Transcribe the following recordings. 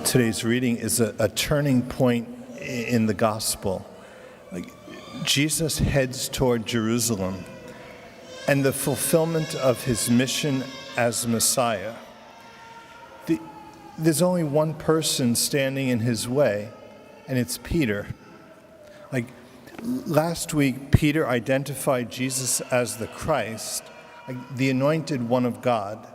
Today's reading is a turning point in the gospel. Jesus heads toward Jerusalem and the fulfillment of his mission as Messiah. There's only one person standing in his way, and it's Peter. Last week, Peter identified Jesus as the Christ, the anointed one of God.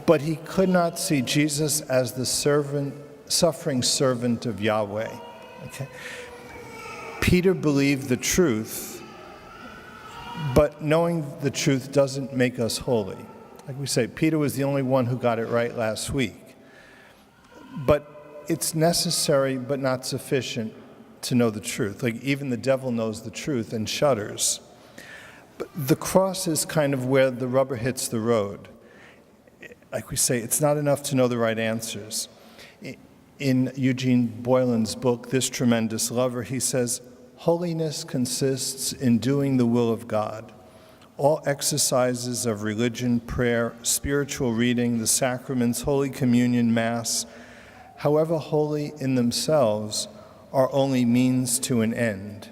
But he could not see Jesus as the suffering servant of Yahweh. Okay? Peter believed the truth, but knowing the truth doesn't make us holy. Like we say, Peter was the only one who got it right last week. But it's necessary but not sufficient to know the truth. Even the devil knows the truth and shudders. But the cross is kind of where the rubber hits the road. Like we say, it's not enough to know the right answers. In Eugene Boylan's book, This Tremendous Lover, he says, holiness consists in doing the will of God. All exercises of religion, prayer, spiritual reading, the sacraments, Holy Communion, Mass, however holy in themselves, are only means to an end.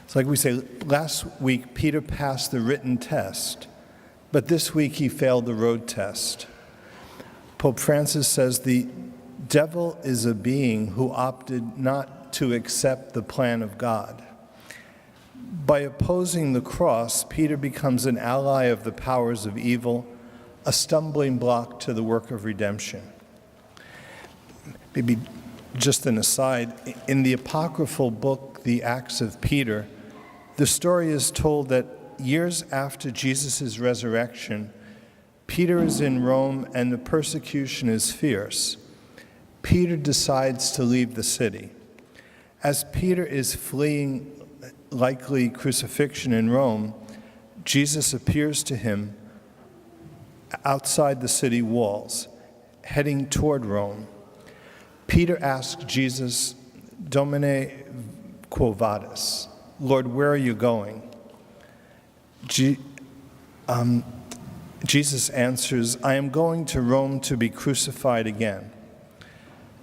So like we say, last week, Peter passed the written test. But this week he failed the road test. Pope Francis says the devil is a being who opted not to accept the plan of God. By opposing the cross, Peter becomes an ally of the powers of evil, a stumbling block to the work of redemption. Maybe just an aside, in the apocryphal book, The Acts of Peter, the story is told that years after Jesus' resurrection, Peter is in Rome and the persecution is fierce. Peter decides to leave the city. As Peter is fleeing likely crucifixion in Rome, Jesus appears to him outside the city walls, heading toward Rome. Peter asks Jesus, Domine, quo vadis? Lord, where are you going? Jesus answers, I am going to Rome to be crucified again.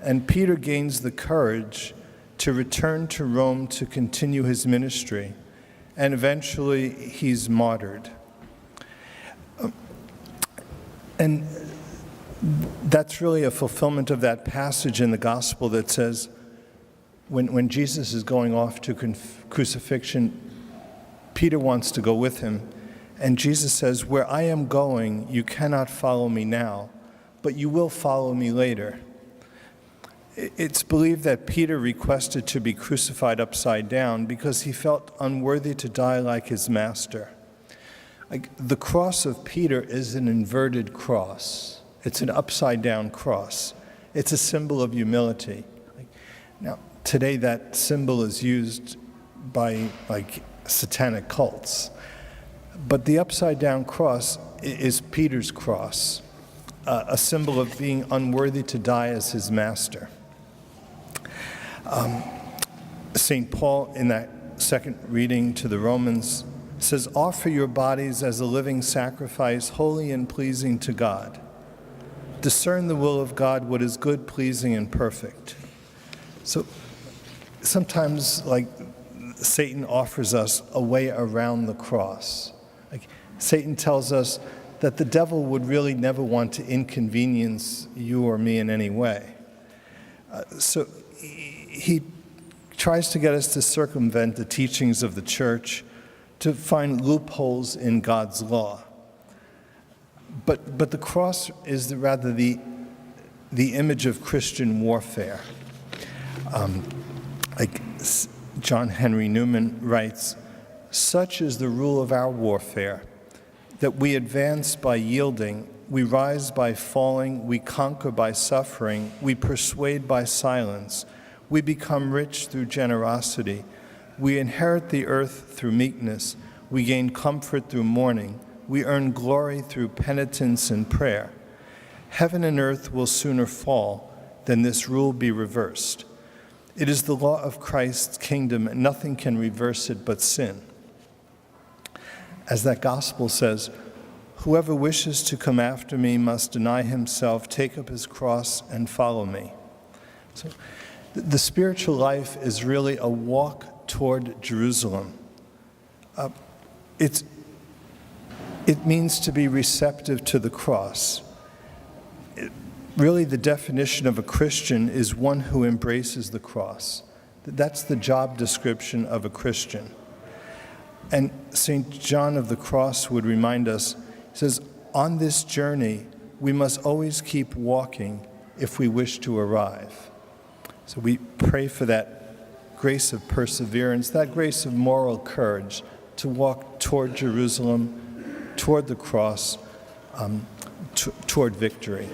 And Peter gains the courage to return to Rome to continue his ministry, and eventually he's martyred. And that's really a fulfillment of that passage in the gospel that says, when Jesus is going off to crucifixion, Peter wants to go with him, and Jesus says, where I am going, you cannot follow me now, but you will follow me later. It's believed that Peter requested to be crucified upside down because he felt unworthy to die like his master. The cross of Peter is an inverted cross. It's an upside down cross. It's a symbol of humility. Now, today that symbol is used by satanic cults. But the upside-down cross is Peter's cross, a symbol of being unworthy to die as his master. St. Paul, in that second reading to the Romans, says, offer your bodies as a living sacrifice, holy and pleasing to God. Discern the will of God, what is good, pleasing, and perfect. So sometimes, Satan offers us a way around the cross. Satan tells us that the devil would really never want to inconvenience you or me in any way. So he tries to get us to circumvent the teachings of the church, to find loopholes in God's law. But the cross is rather the image of Christian warfare. John Henry Newman writes, such is the rule of our warfare, that we advance by yielding, we rise by falling, we conquer by suffering, we persuade by silence, we become rich through generosity, we inherit the earth through meekness, we gain comfort through mourning, we earn glory through penitence and prayer. Heaven and earth will sooner fall than this rule be reversed. It is the law of Christ's kingdom, and nothing can reverse it but sin. As that gospel says, whoever wishes to come after me must deny himself, take up his cross, and follow me. So the spiritual life is really a walk toward Jerusalem. It means to be receptive to the cross. Really, the definition of a Christian is one who embraces the cross. That's the job description of a Christian. And St. John of the Cross would remind us, he says, on this journey, we must always keep walking if we wish to arrive. So we pray for that grace of perseverance, that grace of moral courage to walk toward Jerusalem, toward the cross, toward victory.